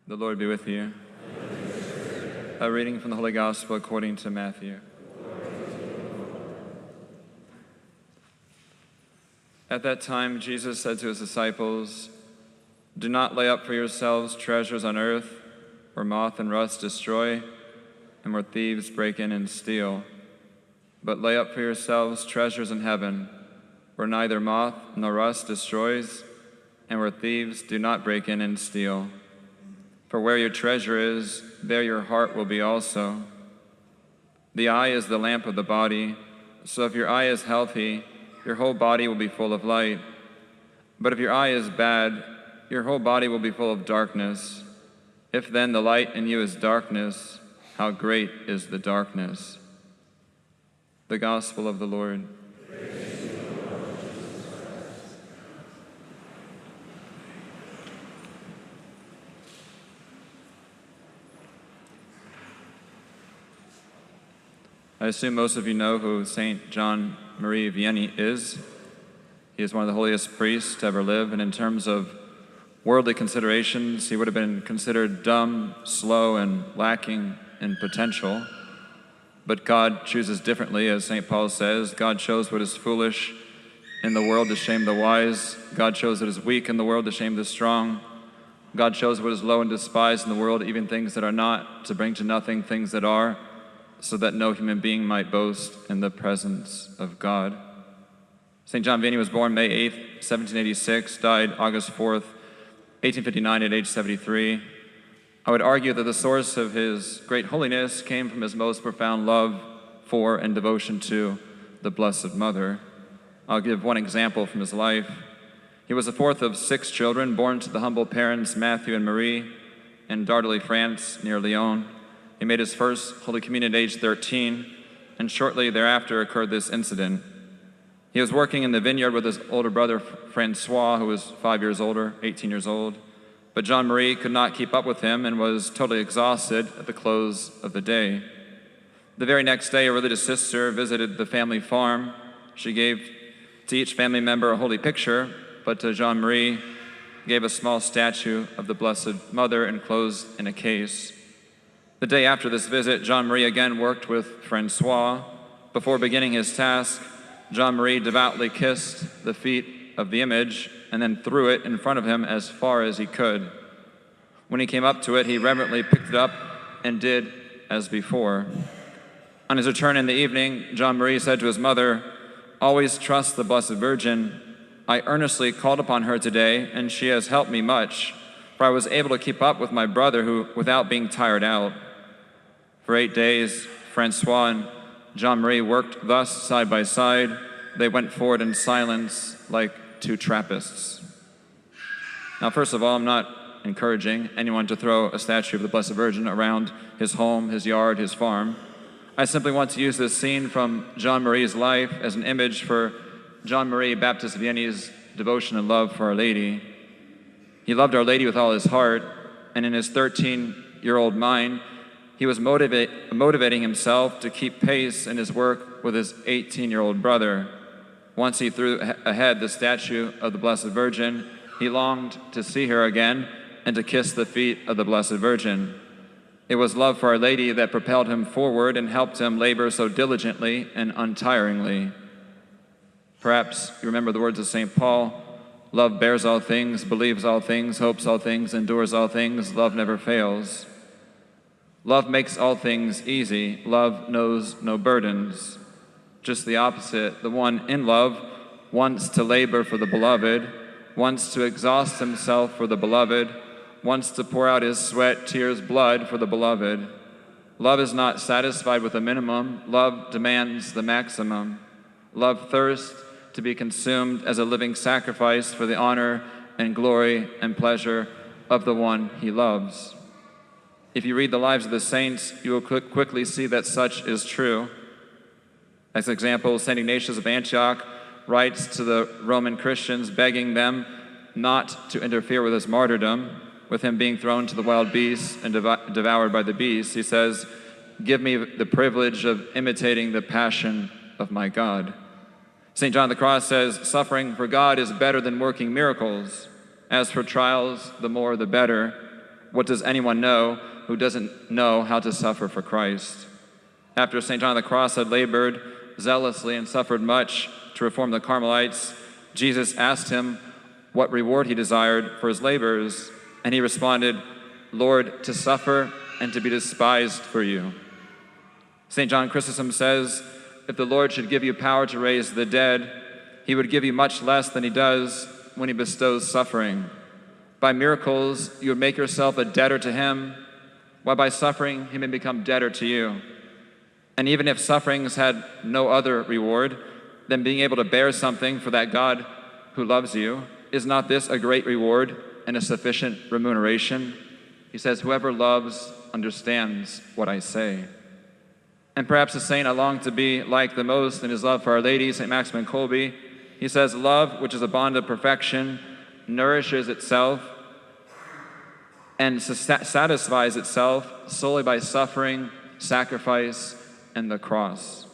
The Lord be with you. A reading from the Holy Gospel according to Matthew. At that time, Jesus said to his disciples, "Do not lay up for yourselves treasures on earth, where moth and rust destroy, and where thieves break in and steal. But lay up for yourselves treasures in heaven, where neither moth nor rust destroys, and where thieves do not break in and steal. For where your treasure is, there your heart will be also. The eye is the lamp of the body, so if your eye is healthy, your whole body will be full of light. But if your eye is bad, your whole body will be full of darkness. If then the light in you is darkness, how great is the darkness." The Gospel of the Lord. I assume most of you know who St. John Marie Vianney is. He is one of the holiest priests to ever live, and in terms of worldly considerations, he would have been considered dumb, slow, and lacking in potential. But God chooses differently, as St. Paul says. God chose what is foolish in the world to shame the wise. God chose what is weak in the world to shame the strong. God chose what is low and despised in the world, even things that are not, to bring to nothing things that are, so that no human being might boast in the presence of God. St. John Vianney was born May 8th, 1786, died August 4th, 1859 at age 73. I would argue that the source of his great holiness came from his most profound love for and devotion to the Blessed Mother. I'll give one example from his life. He was the fourth of 6 children born to the humble parents Matthew and Marie in Dardilly, France, near Lyon. He made his first Holy Communion at age 13, and shortly thereafter occurred this incident. He was working in the vineyard with his older brother, Francois, who was 5 years older, 18 years old. But Jean Marie could not keep up with him and was totally exhausted at the close of the day. The very next day, a religious sister visited the family farm. She gave to each family member a holy picture, but to Jean Marie gave a small statue of the Blessed Mother enclosed in a case. The day after this visit, Jean Marie again worked with Francois. Before beginning his task, Jean Marie devoutly kissed the feet of the image and then threw it in front of him as far as he could. When he came up to it, he reverently picked it up and did as before. On his return in the evening, Jean Marie said to his mother, "Always trust the Blessed Virgin. I earnestly called upon her today, and she has helped me much, for I was able to keep up with my brother without being tired out." For 8 days, Francois and Jean Marie worked thus side by side. They went forward in silence like 2 Trappists. Now, first of all, I'm not encouraging anyone to throw a statue of the Blessed Virgin around his home, his yard, his farm. I simply want to use this scene from Jean Marie's life as an image for Jean Marie Baptist Vianney's devotion and love for Our Lady. He loved Our Lady with all his heart, and in his 13-year-old mind, he was motivating himself to keep pace in his work with his 18-year-old brother. Once he threw ahead the statue of the Blessed Virgin, he longed to see her again and to kiss the feet of the Blessed Virgin. It was love for Our Lady that propelled him forward and helped him labor so diligently and untiringly. Perhaps you remember the words of St. Paul, "Love bears all things, believes all things, hopes all things, endures all things. Love never fails." Love makes all things easy. Love knows no burdens. Just the opposite. The one in love wants to labor for the beloved, wants to exhaust himself for the beloved, wants to pour out his sweat, tears, blood for the beloved. Love is not satisfied with a minimum. Love demands the maximum. Love thirsts to be consumed as a living sacrifice for the honor and glory and pleasure of the one he loves. If you read the lives of the saints, you will quickly see that such is true. As an example, St. Ignatius of Antioch writes to the Roman Christians, begging them not to interfere with his martyrdom, with him being thrown to the wild beasts and devoured by the beasts. He says, "Give me the privilege of imitating the passion of my God." St. John of the Cross says, "Suffering for God is better than working miracles. As for trials, the more the better. what does anyone know who doesn't know how to suffer for Christ? After St. John of the Cross had labored zealously and suffered much to reform the Carmelites, Jesus asked him what reward he desired for his labors, and he responded, "Lord, to suffer and to be despised for you." St. John Chrysostom says, if the Lord should give you power to raise the dead, he would give you much less than he does when he bestows suffering. By miracles, you would make yourself a debtor to him, while by suffering, he may become debtor to you. And even if sufferings had no other reward, then being able to bear something for that God who loves you, is not this a great reward and a sufficient remuneration? He says, whoever loves understands what I say. And perhaps the saint I long to be like the most in his love for Our Lady, St. Maximin Kolbe, he says, love, which is a bond of perfection, nourishes itself and satisfies itself solely by suffering, sacrifice, and the cross.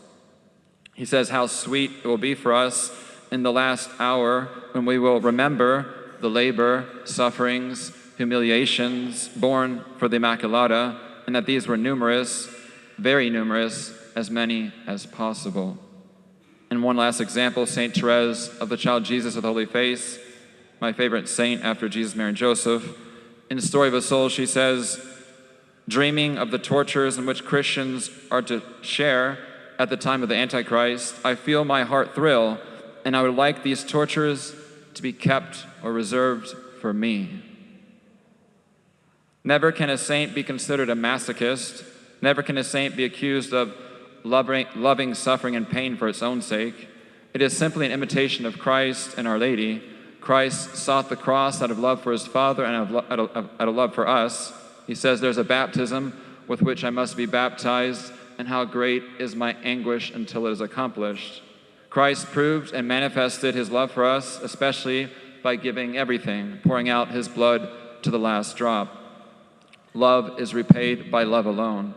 He says how sweet it will be for us in the last hour when we will remember the labor, sufferings, humiliations borne for the Immaculata, and that these were numerous, very numerous, as many as possible. And one last example, St. Therese of the Child Jesus of the Holy Face, my favorite saint after Jesus, Mary, and Joseph. In the Story of a Soul, she says, dreaming of the tortures in which Christians are to share at the time of the Antichrist, I feel my heart thrill, and I would like these tortures to be kept or reserved for me. Never can a saint be considered a masochist. Never can a saint be accused of loving suffering and pain for its own sake. It is simply an imitation of Christ and Our Lady. Christ sought the cross out of love for his Father and out of love for us. He says, there's a baptism with which I must be baptized, and how great is my anguish until it is accomplished. Christ proved and manifested his love for us, especially by giving everything, pouring out his blood to the last drop. Love is repaid by love alone,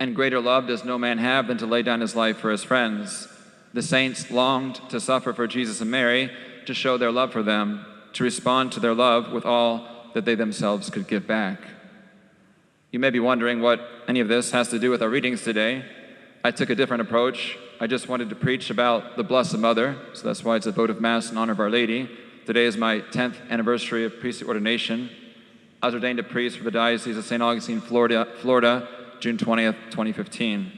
and greater love does no man have than to lay down his life for his friends. The saints longed to suffer for Jesus and Mary, to show their love for them, to respond to their love with all that they themselves could give back. You may be wondering what any of this has to do with our readings today. I took a different approach. I just wanted to preach about the Blessed Mother, so that's why it's a votive Mass in honor of Our Lady. Today is my 10th anniversary of priestly ordination. I was ordained a priest for the Diocese of St. Augustine, Florida, June 20th, 2015.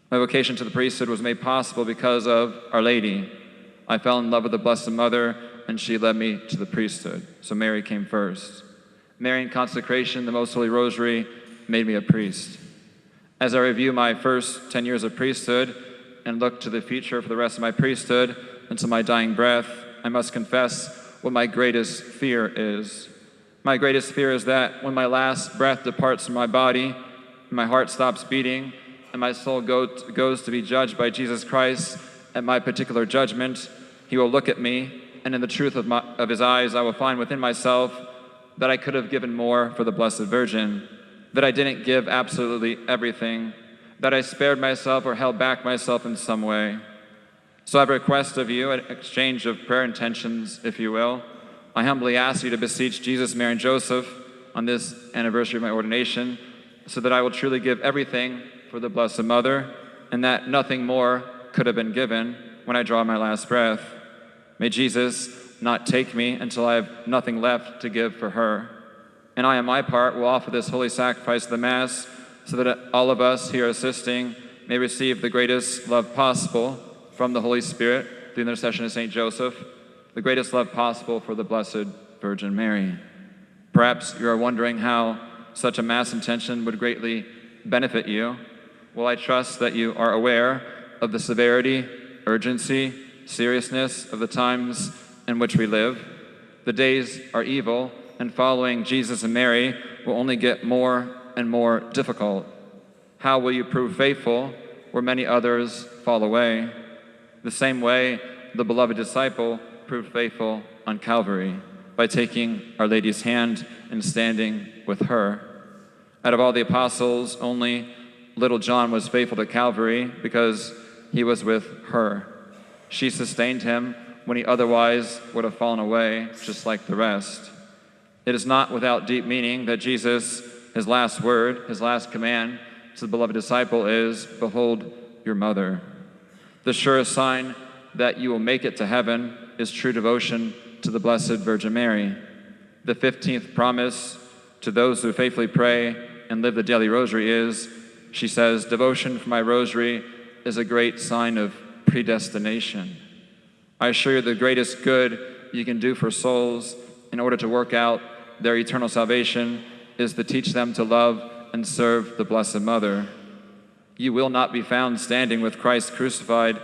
My vocation to the priesthood was made possible because of Our Lady. I fell in love with the Blessed Mother, and she led me to the priesthood. So Mary came first. Mary in consecration, the Most Holy Rosary, made me a priest. As I review my first 10 years of priesthood and look to the future for the rest of my priesthood until my dying breath, I must confess what my greatest fear is. My greatest fear is that when my last breath departs from my body, my heart stops beating, and my soul goes to be judged by Jesus Christ at my particular judgment, he will look at me, and in the truth of his eyes, I will find within myself that I could have given more for the Blessed Virgin, that I didn't give absolutely everything, that I spared myself or held back myself in some way. So I have a request of you, an exchange of prayer intentions, if you will. I humbly ask you to beseech Jesus, Mary, and Joseph on this anniversary of my ordination, so that I will truly give everything for the Blessed Mother, and that nothing more could have been given when I draw my last breath. May Jesus not take me until I have nothing left to give for her. And I, on my part, will offer this holy sacrifice of the Mass so that all of us here assisting may receive the greatest love possible from the Holy Spirit through the intercession of St. Joseph, the greatest love possible for the Blessed Virgin Mary. Perhaps you are wondering how such a Mass intention would greatly benefit you. Well, I trust that you are aware of the severity, urgency, seriousness of the times in which we live. The days are evil, and following Jesus and Mary will only get more and more difficult. How will you prove faithful where many others fall away? The same way the beloved disciple proved faithful on Calvary, by taking Our Lady's hand and standing with her. Out of all the apostles, only little John was faithful to Calvary because he was with her. She sustained him when he otherwise would have fallen away, just like the rest. It is not without deep meaning that Jesus, his last word, his last command to the beloved disciple is, "Behold your mother." The surest sign that you will make it to heaven is true devotion to the Blessed Virgin Mary. The 15th promise to those who faithfully pray and live the daily rosary is, she says, "Devotion for my rosary is a great sign of predestination." I assure you the greatest good you can do for souls in order to work out their eternal salvation is to teach them to love and serve the Blessed Mother. You will not be found standing with Christ crucified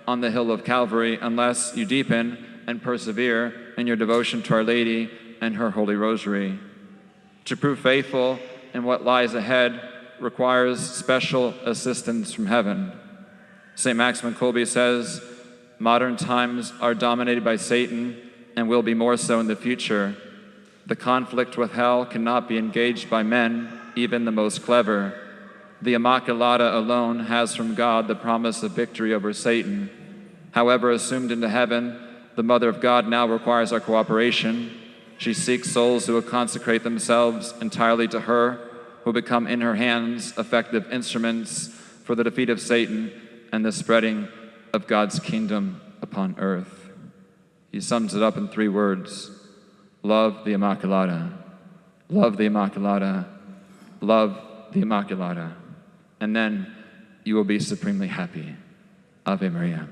on the hill of Calvary unless you deepen and persevere in your devotion to Our Lady and her Holy Rosary. To prove faithful in what lies ahead requires special assistance from heaven. St. Maximin Kolbe says, "Modern times are dominated by Satan and will be more so in the future. The conflict with hell cannot be engaged by men, even the most clever. The Immaculata alone has from God the promise of victory over Satan. However, assumed into heaven, the Mother of God now requires our cooperation. She seeks souls who will consecrate themselves entirely to her, who will become in her hands effective instruments for the defeat of Satan and the spreading of God's kingdom upon earth." He sums it up in 3 words: love the Immaculata, love the Immaculata, love the Immaculata, and then you will be supremely happy. Ave Maria.